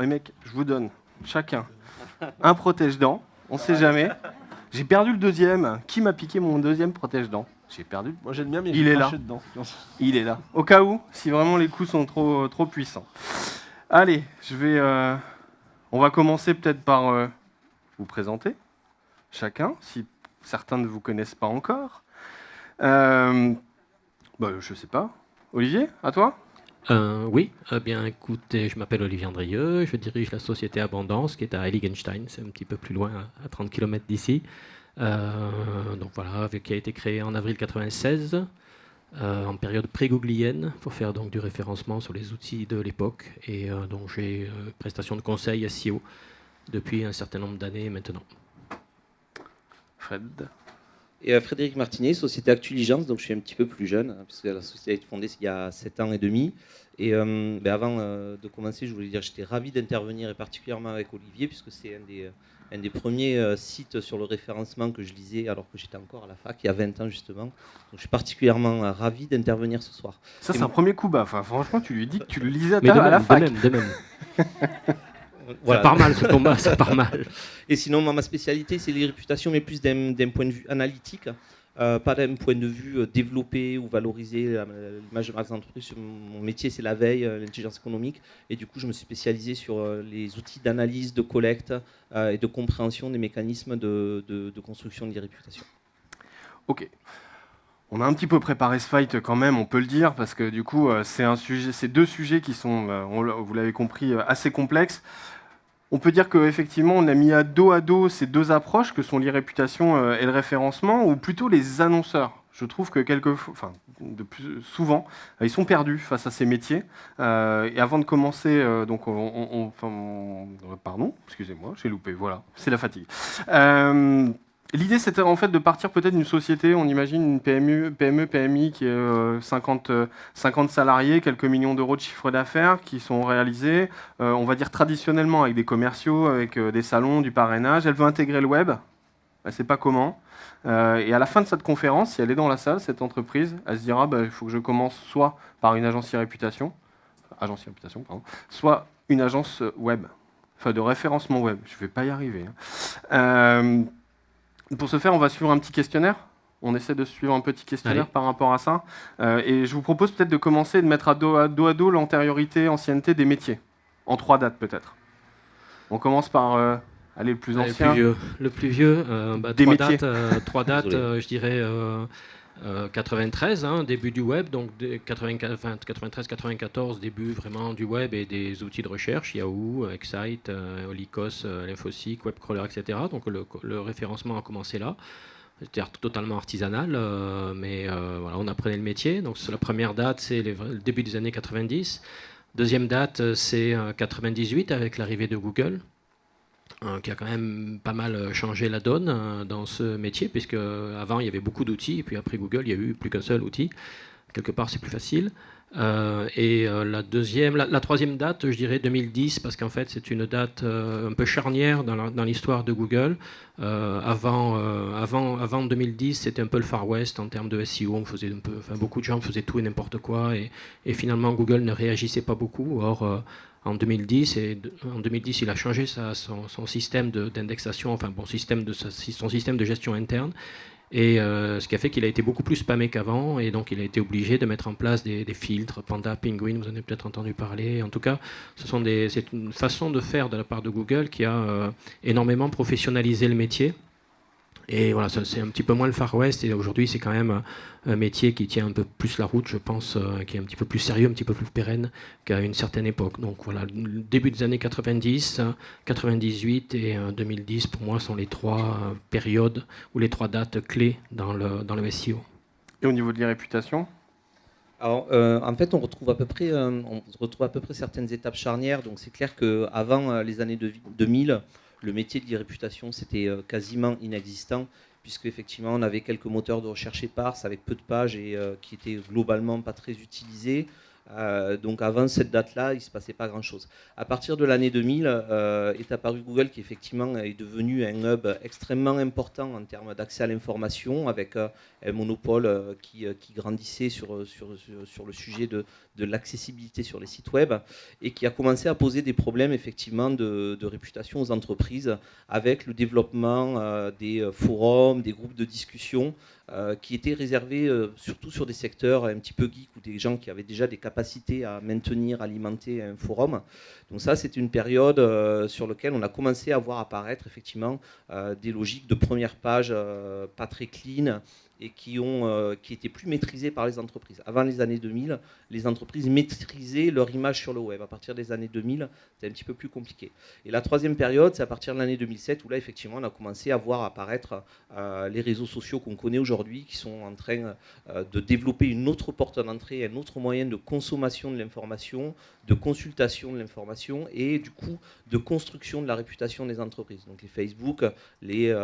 Alors les mecs, je vous donne chacun un protège-dents. On sait jamais. J'ai perdu le deuxième. Qui m'a piqué mon deuxième protège-dents? J'ai perdu. Moi j'aime bien, mais Il j'ai est là. craché dedans. Il est là. Au cas où, si vraiment les coups sont trop puissants. Allez, on va commencer peut-être par vous présenter, chacun, si certains ne vous connaissent pas encore. Je sais pas. Olivier, à toi? Oui, bien écoutez, je m'appelle Olivier Andrieux, je dirige la société Abondance qui est à Heiligenstein, c'est un petit peu plus loin, à 30 km d'ici. Donc voilà, qui a été créé en avril 1996, en période pré-googlienne, pour faire donc du référencement sur les outils de l'époque. Et donc j'ai prestation de conseil SEO depuis un certain nombre d'années maintenant. Fred. Et Frédéric Martinet, société Actuligence, donc je suis un petit peu plus jeune, puisque la société a été fondée il y a 7 ans et demi. Et avant de commencer, je voulais dire que j'étais ravi d'intervenir, et particulièrement avec Olivier, puisque c'est un des premiers sites sur le référencement que je lisais alors que j'étais encore à la fac, il y a 20 ans justement. Donc je suis particulièrement ravi d'intervenir ce soir. Ça, c'est un premier coup bas. Enfin, franchement, tu lui dis que tu le lisais à la Mais fac. de même. Voilà. Ça part mal ce combat, ça part mal. Et sinon, ma spécialité, c'est les réputations, mais plus d'un point de vue analytique, pas d'un point de vue développer ou valoriser l'image de marque d'entreprise. Mon métier, c'est la veille, l'intelligence économique. Et du coup, je me suis spécialisé sur les outils d'analyse, de collecte et de compréhension des mécanismes de construction de réputations. Ok. On a un petit peu préparé ce fight quand même, on peut le dire, parce que du coup, c'est deux sujets qui sont, vous l'avez compris, assez complexes. On peut dire qu'effectivement, on a mis à dos ces deux approches que sont l'e-réputation et le référencement, ou plutôt les annonceurs. Je trouve que de plus souvent, ils sont perdus face à ces métiers. Et avant de commencer, pardon, excusez-moi, j'ai loupé. Voilà, c'est la fatigue. L'idée, c'était en fait de partir peut-être d'une société, on imagine une PME-PMI qui est 50 salariés, quelques millions d'euros de chiffre d'affaires qui sont réalisés, on va dire traditionnellement avec des commerciaux, avec des salons, du parrainage. Elle veut intégrer le web, elle ne sait pas comment. Et à la fin de cette conférence, si elle est dans la salle, cette entreprise, elle se dira il faut que je commence soit par une agence e-réputation, soit une agence web, enfin de référencement web. Je ne vais pas y arriver. Pour ce faire, on va suivre un petit questionnaire. On essaie de suivre un petit questionnaire par rapport à ça. Et je vous propose peut-être de commencer et de mettre à dos l'antériorité, ancienneté des métiers. En 3 dates peut-être. On commence par le plus ancien. Le plus vieux. Des métiers. 3 dates, je dirais 93, début du web, donc 93-94, début vraiment du web et des outils de recherche, Yahoo, Excite, Olikos, Infoseek, Webcrawler, etc. Donc le référencement a commencé là. C'était totalement artisanal, mais voilà, on apprenait le métier. Donc la première date, c'est le début des années 90. Deuxième date, c'est 98 avec l'arrivée de Google, qui a quand même pas mal changé la donne dans ce métier, puisque avant il y avait beaucoup d'outils, et puis après Google, il n'y a eu plus qu'un seul outil. Quelque part, c'est plus facile. La troisième date, je dirais 2010, parce qu'en fait, c'est une date un peu charnière dans l'histoire de Google. Avant 2010, c'était un peu le Far West en termes de SEO. On faisait beaucoup de gens faisaient tout et n'importe quoi, et finalement, Google ne réagissait pas beaucoup. Or, en 2010, il a changé son système d'indexation, son système de gestion interne. Et ce qui a fait qu'il a été beaucoup plus spammé qu'avant, et donc il a été obligé de mettre en place des filtres, Panda, Penguin, vous en avez peut-être entendu parler. En tout cas, c'est une façon de faire de la part de Google qui a énormément professionnalisé le métier. Et voilà, c'est un petit peu moins le Far West, et aujourd'hui c'est quand même un métier qui tient un peu plus la route, je pense, qui est un petit peu plus sérieux, un petit peu plus pérenne qu'à une certaine époque. Donc voilà, le début des années 90, 98 et 2010, pour moi, sont les 3 périodes ou les 3 dates clés dans le SEO. Et au niveau de l'e-réputation ? Alors, en fait, on retrouve à peu près certaines étapes charnières. Donc c'est clair qu'avant les années 2000, le métier de réputation, c'était quasiment inexistant, puisque effectivement, on avait quelques moteurs de recherche éparses avec peu de pages et qui étaient globalement pas très utilisés. Donc avant cette date-là, il ne se passait pas grand-chose. À partir de l'année 2000, est apparu Google, qui effectivement est devenu un hub extrêmement important en termes d'accès à l'information, avec un monopole qui grandissait sur le sujet de l'accessibilité sur les sites web, et qui a commencé à poser des problèmes effectivement de réputation aux entreprises, avec le développement des forums, des groupes de discussion, qui étaient réservés surtout sur des secteurs un petit peu geeks, ou des gens qui avaient déjà des capacités à maintenir, alimenter un forum. Donc ça, c'était une période sur laquelle on a commencé à voir apparaître effectivement des logiques de première page pas très clean, et qui étaient plus maîtrisées par les entreprises. Avant les années 2000, les entreprises maîtrisaient leur image sur le web. À partir des années 2000, c'est un petit peu plus compliqué. Et la troisième période, c'est à partir de l'année 2007, où là, effectivement, on a commencé à voir apparaître les réseaux sociaux qu'on connaît aujourd'hui, qui sont en train de développer une autre porte d'entrée, un autre moyen de consommation de l'information, de consultation de l'information, et du coup, de construction de la réputation des entreprises. Donc les Facebook, les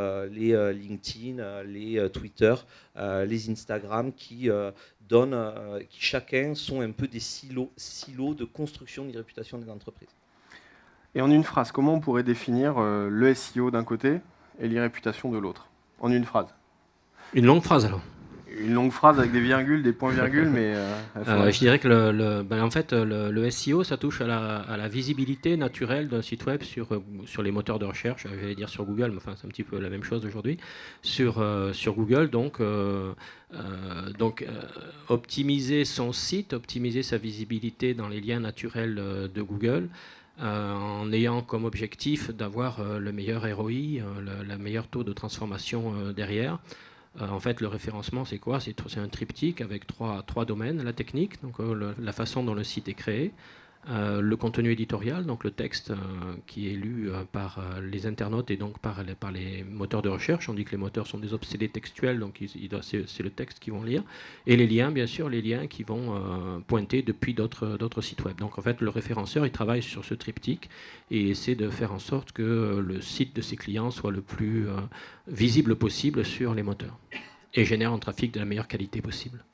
LinkedIn, les Twitter, les Instagram, qui chacun sont un peu des silos de construction de la réputation des entreprises. Et en une phrase, comment on pourrait définir le SEO d'un côté et l'e-réputation de l'autre? En une phrase. Une longue phrase alors. Une longue phrase avec des virgules, des points-virgules, mais... je dirais que en fait, le SEO, ça touche à la visibilité naturelle d'un site web sur les moteurs de recherche, j'allais dire sur Google, mais enfin, c'est un petit peu la même chose aujourd'hui, sur Google. Donc optimiser son site, optimiser sa visibilité dans les liens naturels de Google, en ayant comme objectif d'avoir le meilleur ROI, le meilleur taux de transformation derrière. En fait, le référencement, c'est quoi? C'est un triptyque avec trois domaines. La technique, donc la façon dont le site est créé, le contenu éditorial, donc le texte qui est lu par les internautes et donc par les moteurs de recherche. On dit que les moteurs sont des obsédés textuels, donc c'est le texte qu'ils vont lire. Et les liens, bien sûr, les liens qui vont pointer depuis d'autres sites web. Donc en fait, le référenceur, il travaille sur ce triptyque et essaie de faire en sorte que le site de ses clients soit le plus visible possible sur les moteurs et génère un trafic de la meilleure qualité possible.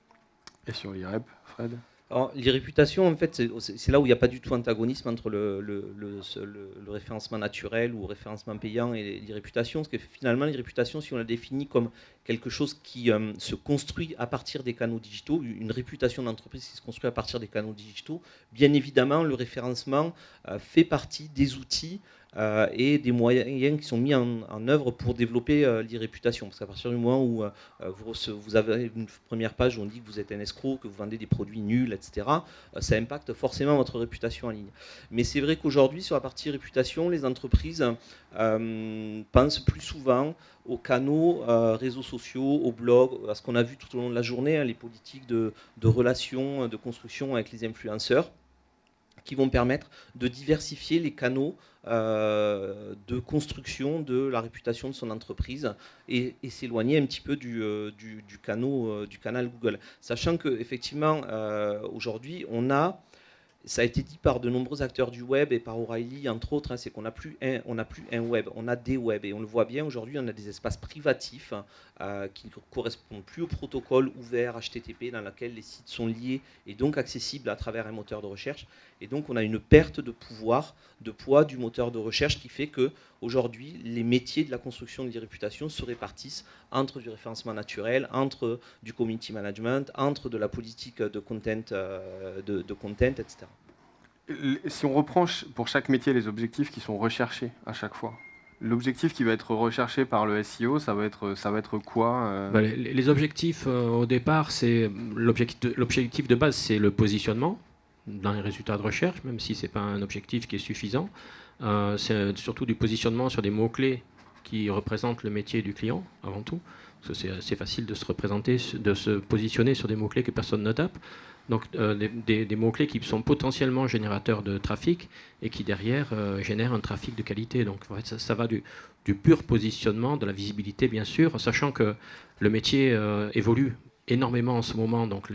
Et sur l'e-rep, Fred? Alors, les réputations, en fait, c'est là où il n'y a pas du tout antagonisme entre le référencement naturel ou référencement payant et les réputations, parce que finalement, les réputations, si on la définit comme quelque chose qui se construit à partir des canaux digitaux, une réputation d'entreprise qui se construit à partir des canaux digitaux, bien évidemment, le référencement fait partie des outils et des moyens qui sont mis en œuvre pour développer l'e-réputation. Parce qu'à partir du moment où vous avez une première page où on dit que vous êtes un escroc, que vous vendez des produits nuls, etc., ça impacte forcément votre réputation en ligne. Mais c'est vrai qu'aujourd'hui, sur la partie réputation, les entreprises pensent plus souvent aux canaux, réseaux sociaux, aux blogs, à ce qu'on a vu tout au long de la journée, hein, les politiques de relations, de construction avec les influenceurs, qui vont permettre de diversifier les canaux de construction de la réputation de son entreprise et s'éloigner un petit peu du canal Google. Sachant qu'effectivement, aujourd'hui, ça a été dit par de nombreux acteurs du web et par O'Reilly, entre autres, hein, c'est qu'on n'a plus un web, on a des webs. Et on le voit bien aujourd'hui, on a des espaces privatifs qui ne correspondent plus au protocole ouvert HTTP dans lequel les sites sont liés et donc accessibles à travers un moteur de recherche. Et donc on a une perte de pouvoir, de poids du moteur de recherche qui fait qu'aujourd'hui, les métiers de la construction de l'e-réputation se répartissent entre du référencement naturel, entre du community management, entre de la politique de content, etc. Si on reprend pour chaque métier les objectifs qui sont recherchés à chaque fois, l'objectif qui va être recherché par le SEO, ça va être quoi Les objectifs au départ, c'est l'objectif de base, c'est le positionnement dans les résultats de recherche, même si ce n'est pas un objectif qui est suffisant. C'est surtout du positionnement sur des mots-clés qui représentent le métier du client, avant tout. Parce que c'est assez facile de se positionner sur des mots-clés que personne ne tape. Donc des mots-clés qui sont potentiellement générateurs de trafic et qui derrière génèrent un trafic de qualité. Donc en fait, ça va du pur positionnement, de la visibilité bien sûr, sachant que le métier évolue énormément en ce moment, donc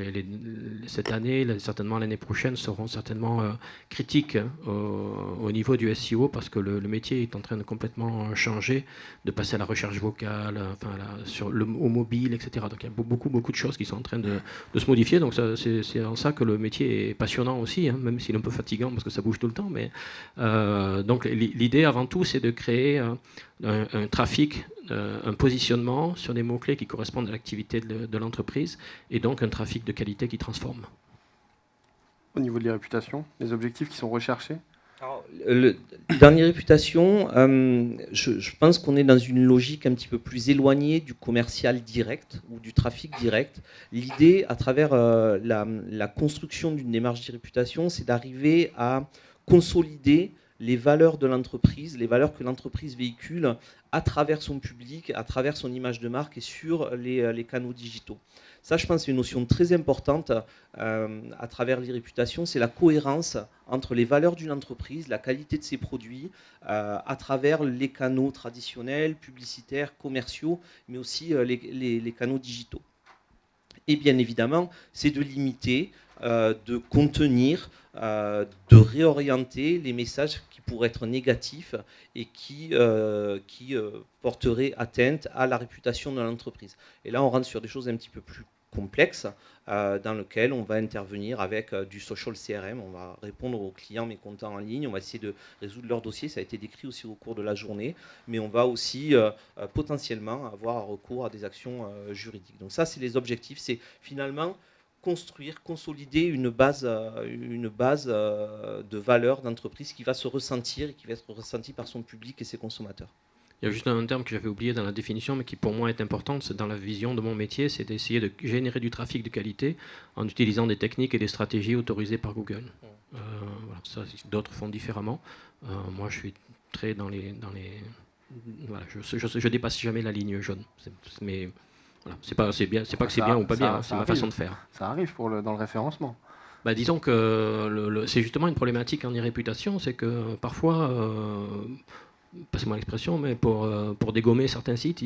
cette année, certainement l'année prochaine, seront certainement critiques au niveau du SEO, parce que le métier est en train de complètement changer, de passer à la recherche vocale, au mobile, etc. Donc il y a beaucoup de choses qui sont en train de se modifier, donc c'est en ça que le métier est passionnant aussi, hein, même s'il est un peu fatigant parce que ça bouge tout le temps. Mais donc l'idée avant tout, c'est de créer un trafic, un positionnement sur des mots-clés qui correspondent à l'activité de l'entreprise, et donc un trafic de qualité qui transforme. Au niveau de les réputations, les objectifs qui sont recherchés? Alors, dans les réputations, je pense qu'on est dans une logique un petit peu plus éloignée du commercial direct ou du trafic direct. L'idée, à travers la construction d'une démarche de réputation, c'est d'arriver à consolider les valeurs de l'entreprise, les valeurs que l'entreprise véhicule à travers son public, à travers son image de marque et sur les canaux digitaux. Ça, je pense, c'est une notion très importante à travers les réputations, c'est la cohérence entre les valeurs d'une entreprise, la qualité de ses produits, à travers les canaux traditionnels, publicitaires, commerciaux, mais aussi les canaux digitaux. Et bien évidemment, c'est de limiter, de contenir, de réorienter les messages qui pourraient être négatifs et qui porteraient atteinte à la réputation de l'entreprise. Et là, on rentre sur des choses un petit peu plus complexes, dans lesquelles on va intervenir avec du social CRM. On va répondre aux clients mécontents en ligne, on va essayer de résoudre leurs dossiers, ça a été décrit aussi au cours de la journée, mais on va aussi potentiellement avoir recours à des actions juridiques. Donc ça, c'est les objectifs, c'est finalement construire, consolider une base de valeur d'entreprise qui va se ressentir et qui va être ressentie par son public et ses consommateurs. Il y a juste un terme que j'avais oublié dans la définition, mais qui pour moi est important, c'est dans la vision de mon métier, c'est d'essayer de générer du trafic de qualité en utilisant des techniques et des stratégies autorisées par Google. Voilà, ça, d'autres font différemment. Moi, je suis très dans les voilà, je dépasse jamais la ligne jaune. Mais voilà, c'est pas que c'est bien ou pas bien, c'est ma façon de faire. Ça arrive dans le référencement. Bah, disons que c'est justement une problématique en e-réputation, c'est que parfois, passez-moi l'expression, mais pour dégommer certains sites,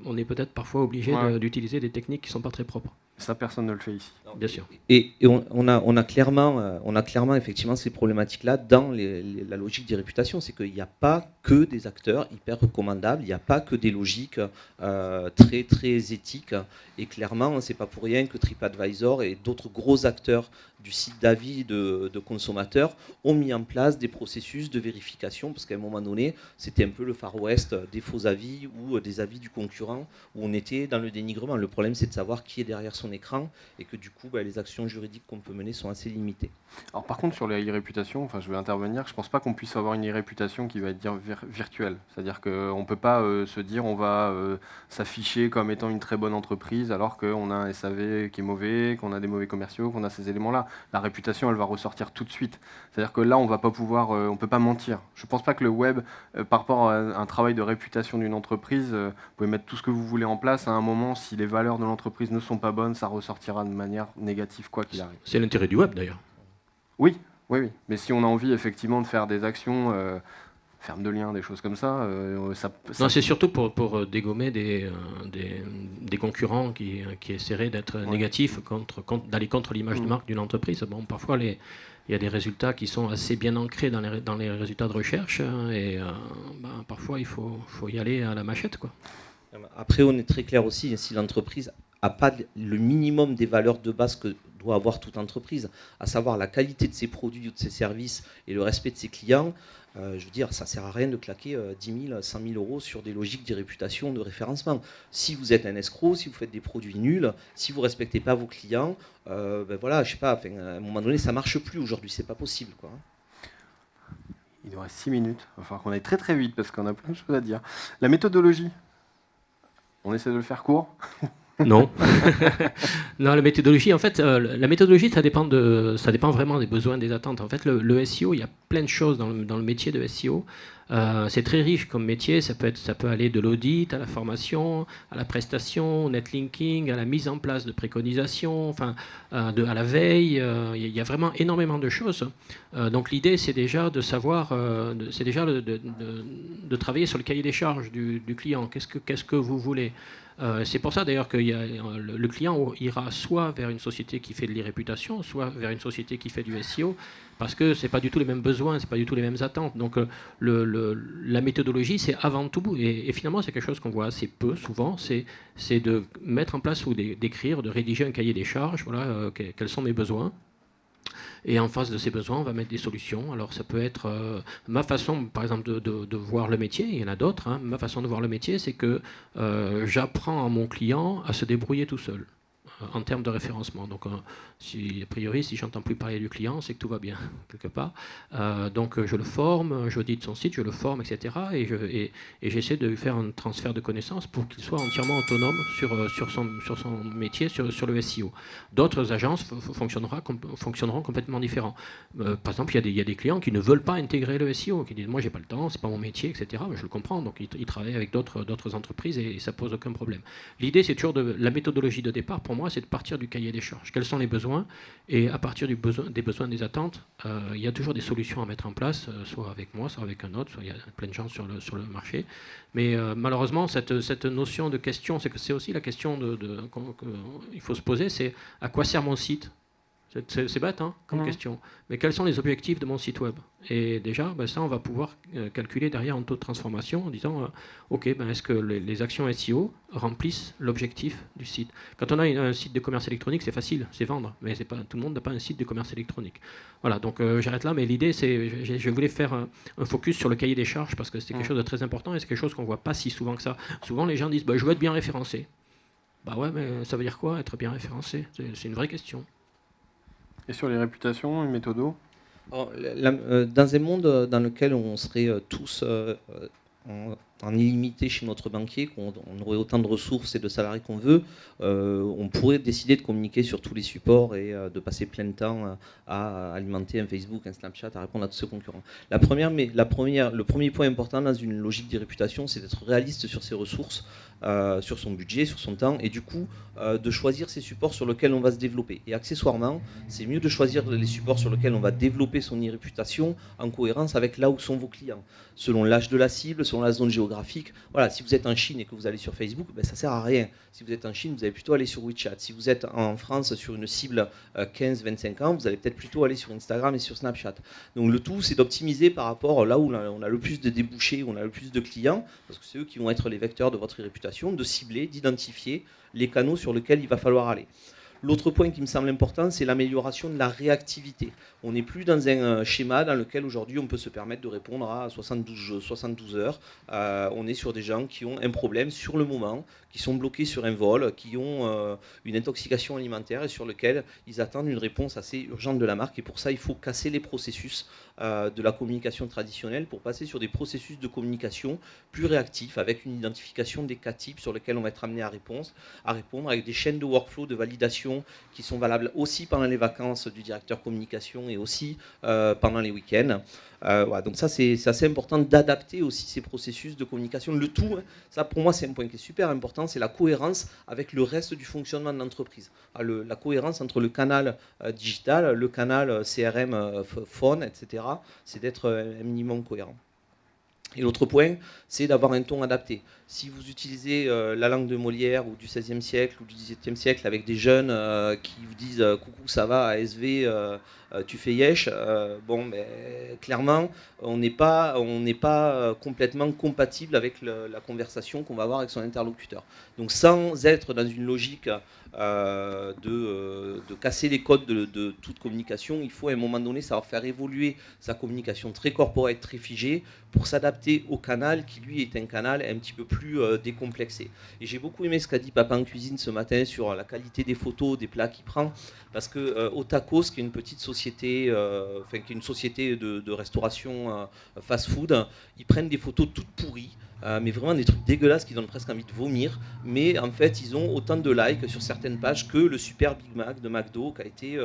on est peut-être parfois obligé d'utiliser des techniques qui ne sont pas très propres. Ça, personne ne le fait ici. Bien sûr. Et on a clairement effectivement ces problématiques-là dans la logique des réputations. C'est qu'il n'y a pas que des acteurs hyper recommandables, il n'y a pas que des logiques très, très éthiques. Et clairement, ce n'est pas pour rien que TripAdvisor et d'autres gros acteurs du site d'avis de consommateurs ont mis en place des processus de vérification, parce qu'à un moment donné, c'était un peu le Far West des faux avis ou des avis du concurrent, où on était dans le dénigrement. Le problème, c'est de savoir qui est derrière son écran, et que du coup, les actions juridiques qu'on peut mener sont assez limitées. Alors par contre, sur la e-réputation, enfin, je vais intervenir, je ne pense pas qu'on puisse avoir une e-réputation qui va être virtuelle. C'est-à-dire qu'on ne peut pas se dire on va s'afficher comme étant une très bonne entreprise alors qu'on a un SAV qui est mauvais, qu'on a des mauvais commerciaux, qu'on a ces éléments-là. La réputation, elle va ressortir tout de suite. C'est-à-dire que là, on va pas pouvoir, on peut pas mentir. Je ne pense pas que le web, par rapport à un travail de réputation d'une entreprise, vous pouvez mettre tout ce que vous voulez en place. À un moment, si les valeurs de l'entreprise ne sont pas bonnes, ça ressortira de manière négative, quoi qu'il arrive. C'est l'intérêt du web, d'ailleurs. Oui. Mais si on a envie, effectivement, de faire des actions, ferme de liens, des choses comme ça, Non, c'est surtout pour dégommer des concurrents qui essaieraient d'être négatifs, d'aller contre l'image de marque d'une entreprise. Bon, parfois, il y a des résultats qui sont assez bien ancrés dans les résultats de recherche, et parfois, il faut y aller à la machette, quoi. Après, on est très clair aussi, si l'entreprise n'a pas le minimum des valeurs de base que doit avoir toute entreprise, à savoir la qualité de ses produits ou de ses services et le respect de ses clients, je veux dire, ça ne sert à rien de claquer 10 000, 100 000 euros sur des logiques de réputation, de référencement. Si vous êtes un escroc, si vous faites des produits nuls, si vous ne respectez pas vos clients, voilà, je sais pas, à un moment donné, ça ne marche plus aujourd'hui, c'est pas possible, quoi. Il nous reste 6 minutes, il va falloir qu'on aille très très vite parce qu'on a plein de choses à dire. La méthodologie, on essaie de le faire court. Non. Non, la méthodologie, en fait, la méthodologie, ça dépend vraiment des besoins, des attentes. En fait, le SEO, il y a plein de choses dans le métier de SEO. C'est très riche comme métier. Ça peut aller de l'audit à la formation, à la prestation, au netlinking, à la mise en place de préconisations, enfin, à la veille. Il y a vraiment énormément de choses. Donc l'idée, c'est déjà de savoir, de travailler sur le cahier des charges du client. Qu'est-ce que vous voulez ? C'est pour ça d'ailleurs que le client ira soit vers une société qui fait de l'e-réputation, soit vers une société qui fait du SEO, parce que ce n'est pas du tout les mêmes besoins, ce n'est pas du tout les mêmes attentes. Donc la méthodologie, c'est avant tout, et finalement c'est quelque chose qu'on voit assez peu souvent, c'est de mettre en place ou d'écrire, de rédiger un cahier des charges, voilà, quels sont mes besoins. Et en face de ces besoins, on va mettre des solutions. Alors ça peut être ma façon, par exemple, de voir le métier. Il y en a d'autres. Hein. Ma façon de voir le métier, c'est que j'apprends à mon client à se débrouiller tout seul en termes de référencement. Donc, a priori, si j'entends plus parler du client, c'est que tout va bien, quelque part. Donc, je le forme, j'audite son site, je le forme, etc. Et j'essaie de lui faire un transfert de connaissances pour qu'il soit entièrement autonome sur son métier, sur le SEO. D'autres agences fonctionneront complètement différents. Par exemple, il y a des clients qui ne veulent pas intégrer le SEO, qui disent « moi, j'ai pas le temps, c'est pas mon métier, etc. » Je le comprends, donc ils travaillent avec d'autres entreprises et ça pose aucun problème. L'idée, c'est toujours la méthodologie de départ, pour moi, c'est de partir du cahier des charges. Quels sont les besoins? Et à partir des besoins, des attentes, il y a toujours des solutions à mettre en place, soit avec moi, soit avec un autre, soit il y a plein de gens sur le marché. Mais malheureusement, cette notion de question, c'est aussi la question qu'il faut se poser, c'est à quoi sert mon site? C'est bête comme question. Mais quels sont les objectifs de mon site web? Et déjà, ça, on va pouvoir calculer derrière un taux de transformation en disant, OK, est-ce que les actions SEO remplissent l'objectif du site? Quand on a un site de commerce électronique, c'est facile, c'est vendre. Mais tout le monde n'a pas un site de commerce électronique. Voilà, donc j'arrête là. Mais l'idée, c'est, je voulais faire un focus sur le cahier des charges parce que c'est quelque chose de très important et c'est quelque chose qu'on ne voit pas si souvent que ça. Souvent, les gens disent, je veux être bien référencé. Ouais, mais ça veut dire quoi, être bien référencé? C'est une vraie question. Et sur les réputations, les méthodos? Alors, dans un monde dans lequel on serait tous en illimité chez notre banquier, qu'on aurait autant de ressources et de salariés qu'on veut, on pourrait décider de communiquer sur tous les supports et de passer plein de temps à alimenter un Facebook, un Snapchat, à répondre à tous ses concurrents. Le premier point important dans une logique de réputation, c'est d'être réaliste sur ses ressources, sur son budget, sur son temps, et du coup de choisir ces supports sur lesquels on va se développer. Et accessoirement, c'est mieux de choisir les supports sur lesquels on va développer son e-réputation en cohérence avec là où sont vos clients, selon l'âge de la cible, selon la zone géographique. Voilà, si vous êtes en Chine et que vous allez sur Facebook, ça ne sert à rien. Si vous êtes en Chine, vous allez plutôt aller sur WeChat. Si vous êtes en France sur une cible 15-25 ans, vous allez peut-être plutôt aller sur Instagram et sur Snapchat. Donc le tout, c'est d'optimiser par rapport là où on a le plus de débouchés, où on a le plus de clients, parce que c'est eux qui vont être les vecteurs de votre réputation, de cibler, d'identifier les canaux sur lesquels il va falloir aller. L'autre point qui me semble important, c'est l'amélioration de la réactivité. On n'est plus dans un schéma dans lequel aujourd'hui on peut se permettre de répondre à 72 heures. On est sur des gens qui ont un problème sur le moment, qui sont bloqués sur un vol, qui ont une intoxication alimentaire et sur lequel ils attendent une réponse assez urgente de la marque. Et pour ça, il faut casser les processus de la communication traditionnelle pour passer sur des processus de communication plus réactifs avec une identification des cas types sur lesquels on va être amené à répondre avec des chaînes de workflow, de validation qui sont valables aussi pendant les vacances du directeur communication et aussi pendant les week-ends. Voilà, donc ça, c'est assez important d'adapter aussi ces processus de communication. Le tout, ça pour moi, c'est un point qui est super important, c'est la cohérence avec le reste du fonctionnement de l'entreprise. La cohérence entre le canal digital, le canal CRM, phone, etc., c'est d'être un minimum cohérent. Et l'autre point, c'est d'avoir un ton adapté. Si vous utilisez la langue de Molière ou du XVIe siècle ou du XVIIe siècle avec des jeunes qui vous disent « coucou, ça va, ASV, tu fais yesh », clairement, on n'est pas complètement compatible avec la conversation qu'on va avoir avec son interlocuteur. Donc sans être dans une logique de casser les codes de toute communication, il faut à un moment donné savoir faire évoluer sa communication très corporate, très figée, pour s'adapter au canal qui lui est un canal un petit peu plus décomplexé. Et j'ai beaucoup aimé ce qu'a dit Papa en Cuisine ce matin sur la qualité des photos, des plats qu'il prend, parce que Otakos, qui est une petite société, qui est une société de restauration fast-food, ils prennent des photos toutes pourries, mais vraiment des trucs dégueulasses qui donnent presque envie de vomir, mais en fait ils ont autant de likes sur certaines pages que le super Big Mac de McDo qui a été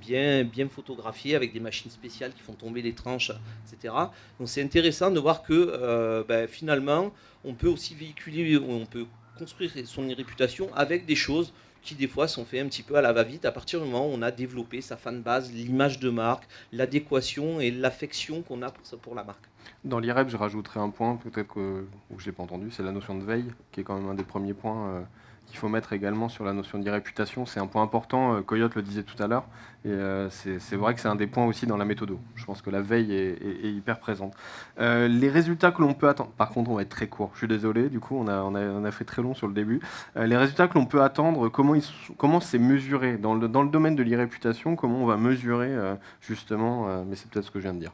bien photographié avec des machines spéciales qui font tomber les tranches, etc. Donc c'est intéressant de voir que finalement on peut aussi véhiculer, on peut construire son réputation avec des choses qui des fois sont faites un petit peu à la va-vite à partir du moment où on a développé sa fanbase, l'image de marque, l'adéquation et l'affection qu'on a pour la marque. Dans l'IREP, je rajouterai un point, peut-être que je n'ai pas entendu, c'est la notion de veille, qui est quand même un des premiers points qu'il faut mettre également sur la notion d'irréputation. C'est un point important, Coyote le disait tout à l'heure, et c'est vrai que c'est un des points aussi dans la méthode. Je pense que la veille est hyper présente. Les résultats que l'on peut attendre, par contre on va être très court, je suis désolé, du coup on a fait très long sur le début. Les résultats que l'on peut attendre, comment c'est mesuré dans le domaine de l'irréputation, comment on va mesurer justement, mais c'est peut-être ce que je viens de dire.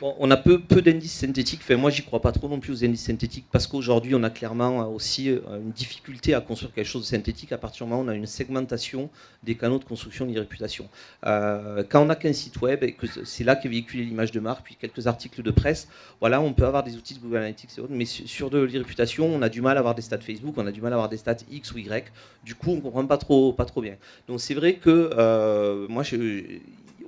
Bon, on a peu d'indices synthétiques, enfin, moi j'y crois pas trop non plus aux indices synthétiques parce qu'aujourd'hui on a clairement aussi une difficulté à construire quelque chose de synthétique à partir du moment où on a une segmentation des canaux de construction de réputation. Quand on n'a qu'un site web et que c'est là qu'est véhiculée l'image de marque, puis quelques articles de presse, voilà, on peut avoir des outils de Google Analytics et autres, mais sur de l'irréputation, on a du mal à avoir des stats Facebook, on a du mal à avoir des stats X ou Y, du coup on comprend pas trop bien. Donc c'est vrai que moi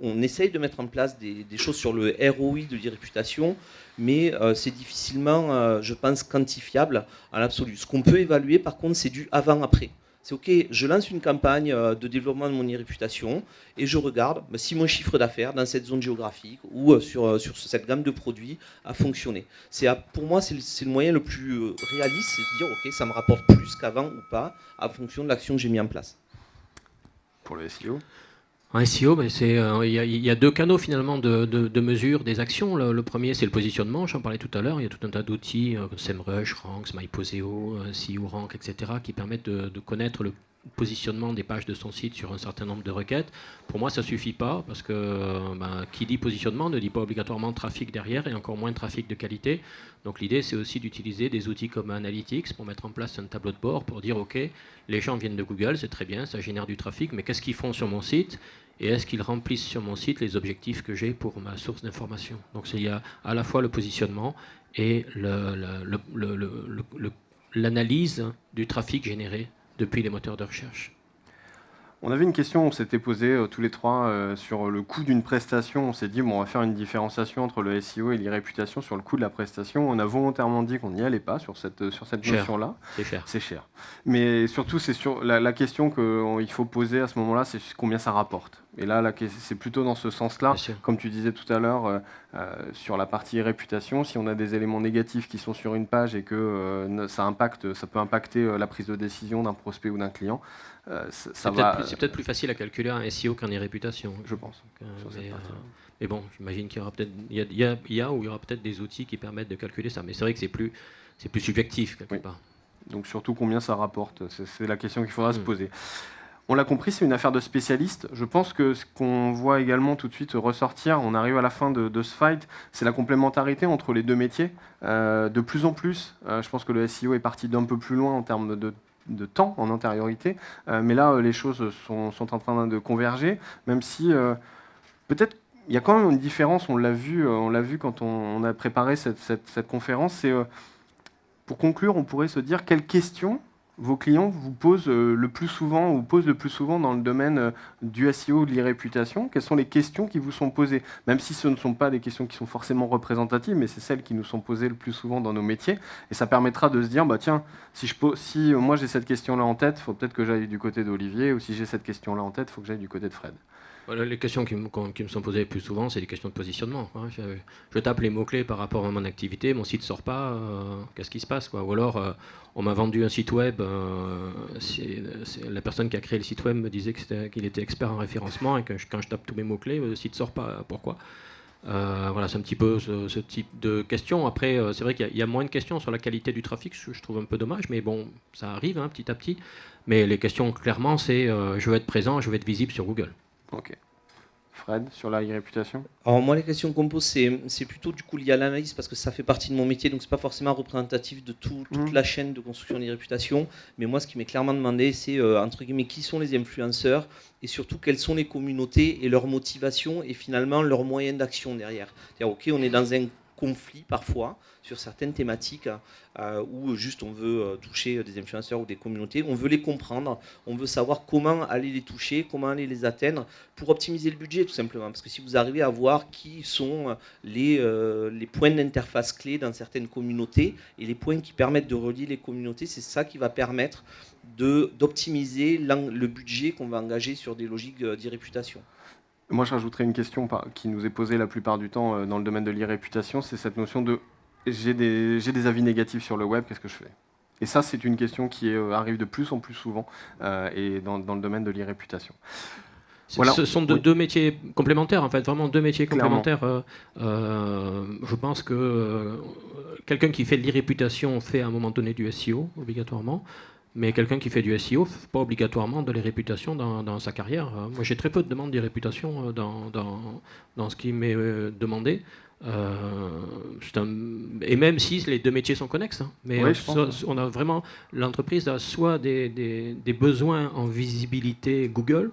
on essaye de mettre en place des choses sur le ROI de l'irréputation, mais c'est difficilement, je pense, quantifiable à l'absolu. Ce qu'on peut évaluer, par contre, c'est du avant-après. C'est OK, je lance une campagne de développement de mon irréputation et je regarde si mon chiffre d'affaires dans cette zone géographique ou sur cette gamme de produits a fonctionné. Pour moi, c'est le moyen le plus réaliste, c'est de dire OK, ça me rapporte plus qu'avant ou pas, en fonction de l'action que j'ai mis en place. Pour le SEO en SEO, il y a deux canaux finalement de mesure des actions. Le premier, c'est le positionnement, j'en parlais tout à l'heure. Il y a tout un tas d'outils, SEMrush, Ranks, MyPoseo, SEO Rank, etc., qui permettent de connaître le positionnement des pages de son site sur un certain nombre de requêtes. Pour moi, ça ne suffit pas, parce que qui dit positionnement ne dit pas obligatoirement trafic derrière, et encore moins trafic de qualité. Donc l'idée, c'est aussi d'utiliser des outils comme Analytics pour mettre en place un tableau de bord, pour dire, OK, les gens viennent de Google, c'est très bien, ça génère du trafic, mais qu'est-ce qu'ils font sur mon site ? Et est-ce qu'ils remplissent sur mon site les objectifs que j'ai pour ma source d'information ? Donc il y a à la fois le positionnement et l'analyse du trafic généré depuis les moteurs de recherche. On avait une question, on s'était posé tous les trois sur le coût d'une prestation. On s'est dit, bon, on va faire une différenciation entre le SEO et l'irréputation sur le coût de la prestation. On a volontairement dit qu'on n'y allait pas sur cette notion-là. C'est cher. C'est cher. Mais surtout, c'est sur la question qu'il faut poser à ce moment-là, c'est combien ça rapporte. Et là, c'est plutôt dans ce sens-là, comme tu disais tout à l'heure, sur la partie réputation, si on a des éléments négatifs qui sont sur une page et que ça peut impacter la prise de décision d'un prospect ou d'un client, c'est peut-être plus facile à calculer un SEO qu'un irréputation. Je pense. Mais bon, j'imagine qu'il y aura peut-être, il y aura peut-être des outils qui permettent de calculer ça. Mais c'est vrai que c'est plus subjectif quelque part. Donc surtout combien ça rapporte, c'est la question qu'il faudra se poser. On l'a compris, c'est une affaire de spécialistes. Je pense que ce qu'on voit également tout de suite ressortir, on arrive à la fin de ce fight, c'est la complémentarité entre les deux métiers. De plus en plus, je pense que le SEO est parti d'un peu plus loin en termes de temps, en antériorité. Mais là, les choses sont en train de converger, même si peut-être il y a quand même une différence, on l'a vu quand on a préparé cette conférence. Pour conclure, on pourrait se dire quelles questions vos clients vous posent le plus souvent dans le domaine du SEO, de l'irréputation. Quelles sont les questions qui vous sont posées? Même si ce ne sont pas des questions qui sont forcément représentatives, mais c'est celles qui nous sont posées le plus souvent dans nos métiers. Et ça permettra de se dire, bah tiens, si moi j'ai cette question-là en tête, il faut peut-être que j'aille du côté d'Olivier, ou si j'ai cette question-là en tête, il faut que j'aille du côté de Fred. Les questions qui me sont posées le plus souvent, c'est des questions de positionnement. Je tape les mots-clés par rapport à mon activité, mon site ne sort pas, qu'est-ce qui se passe, quoi. Ou alors, on m'a vendu un site web, la personne qui a créé le site web me disait qu'il était expert en référencement, et que quand je tape tous mes mots-clés, le site ne sort pas, pourquoi ? Voilà, c'est un petit peu ce type de questions. Après, c'est vrai qu'il y a moins de questions sur la qualité du trafic, je trouve un peu dommage, mais bon, ça arrive petit à petit. Mais les questions, clairement, c'est je veux être présent, je veux être visible sur Google. Ok. Fred, sur la réputation? Alors moi, les questions qu'on pose, c'est plutôt du coup lié à l'analyse, parce que ça fait partie de mon métier, donc c'est pas forcément représentatif de toute la chaîne de construction des réputations. Mais moi, ce qui m'est clairement demandé, c'est entre guillemets, qui sont les influenceurs, et surtout quelles sont les communautés et leur motivation, et finalement leurs moyens d'action derrière. C'est-à-dire, ok, on est dans un conflit parfois sur certaines thématiques où juste on veut toucher des influenceurs ou des communautés, on veut les comprendre, on veut savoir comment aller les toucher, comment aller les atteindre pour optimiser le budget tout simplement. Parce que si vous arrivez à voir qui sont les points d'interface clés dans certaines communautés et les points qui permettent de relier les communautés, c'est ça qui va permettre d'optimiser le budget qu'on va engager sur des logiques d'irréputation. Moi, je rajouterais une question qui nous est posée la plupart du temps dans le domaine de l'e-réputation, c'est cette notion de j'ai des avis négatifs sur le web, qu'est-ce que je fais? Et ça, c'est une question qui arrive de plus en plus souvent et dans le domaine de l'e-réputation. Voilà. Ce sont deux métiers complémentaires, en fait, vraiment deux métiers Clairement. complémentaires. Je pense que quelqu'un qui fait de l'e-réputation fait à un moment donné du SEO, obligatoirement. Mais quelqu'un qui fait du SEO ne fait pas obligatoirement de l'e-réputation dans sa carrière. Moi, j'ai très peu de demandes d'e-réputation dans ce qui m'est demandé. Et même si les deux métiers sont connexes. Hein. Mais Oui, on a vraiment, l'entreprise a soit des besoins en visibilité Google,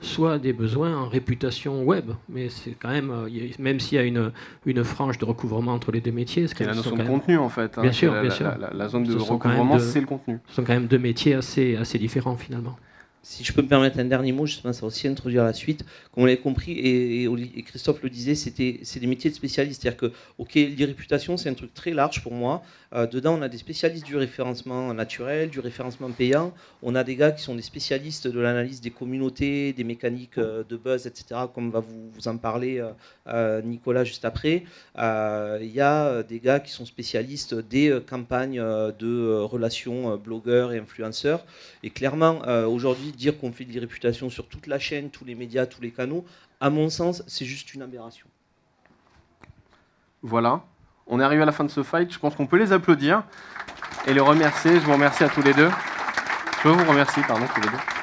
soit des besoins en réputation web. Mais c'est quand même, même s'il y a une frange de recouvrement entre les deux métiers, c'est la notion de contenu en fait. Bien sûr, la, bien sûr. La zone de recouvrement, c'est le contenu. Ce sont quand même deux métiers assez différents finalement. Si je peux me permettre un dernier mot, justement, ça va aussi introduire la suite. Comme on l'avait compris, et Christophe le disait, c'est des métiers de spécialistes. C'est-à-dire que, ok, l'e-réputation, c'est un truc très large pour moi. Dedans, on a des spécialistes du référencement naturel, du référencement payant. On a des gars qui sont des spécialistes de l'analyse des communautés, des mécaniques de buzz, etc., comme va vous en parler Nicolas juste après. Il y a des gars qui sont spécialistes des campagnes de relations blogueurs et influenceurs. Et clairement, aujourd'hui, dire qu'on fait de l'e-réputation sur toute la chaîne, tous les médias, tous les canaux, à mon sens, c'est juste une aberration. Voilà. On est arrivé à la fin de ce fight. Je pense qu'on peut les applaudir et les remercier. Je vous remercie à tous les deux. Je vous remercie, pardon, tous les deux.